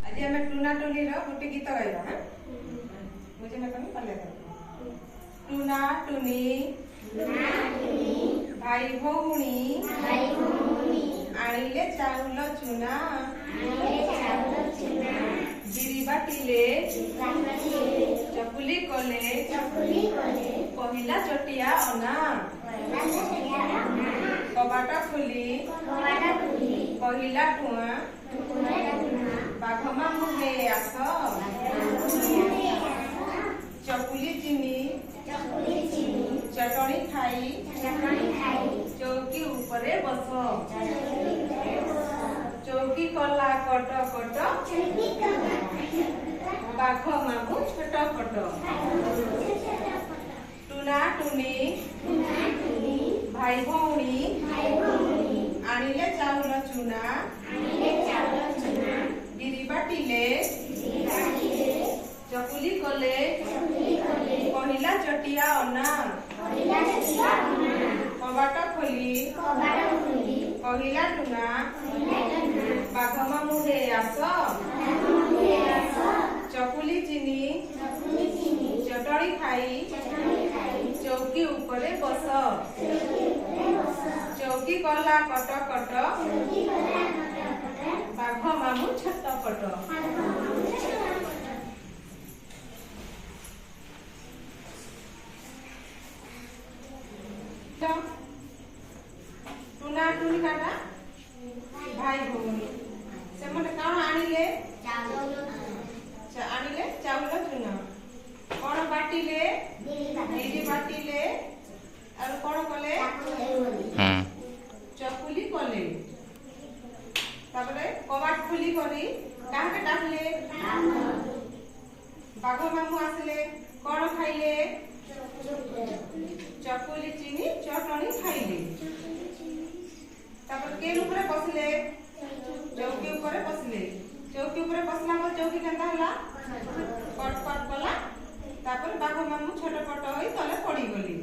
आज आम टूना टुनी गोटे गीत गाइबा। हाँ बुझे ना कमी पल्ले टूना टुनी भाई भौणी आनिले चाउल चुना बिरी बाटिले चकुली कले पहिला चटिया अना कबाट खोली पहिला टुआ बाघमा मुहे आस चकुली चीनी चटनी खाई चौकी उपरे बस चौकी कला कट कट बाघ मामू छोट खट टुना टुनी भाई भौणी आनिले चाउल चुना बिरी बाटिले चकुली कले पहिला चटिया अना कबाट खोली पहिला टुना बाघमा मुहे आस चकुली चीनी चटनी खाई चौकी उपरे बस चौकी कला कट कट बाघ मामू छोट पट। टुना टुनी काटा भाई भौणी से मने काण आनिले चाउल चुना कौन बाटिले बिरी बाटिले और कौन कले चकुली कले तापरे कबाट खुली करी काहे डाकले बाघ मामू आसले कौन खाइले चकुली चीनी चटनी खाइले तापर के ऊपर बसले चौकी ऊपर बसले चौकी ऊपर बसला पर चौकी केंता हला कट कट कला तापर बाघ मामू छोट पट होई तले पड़ी गली।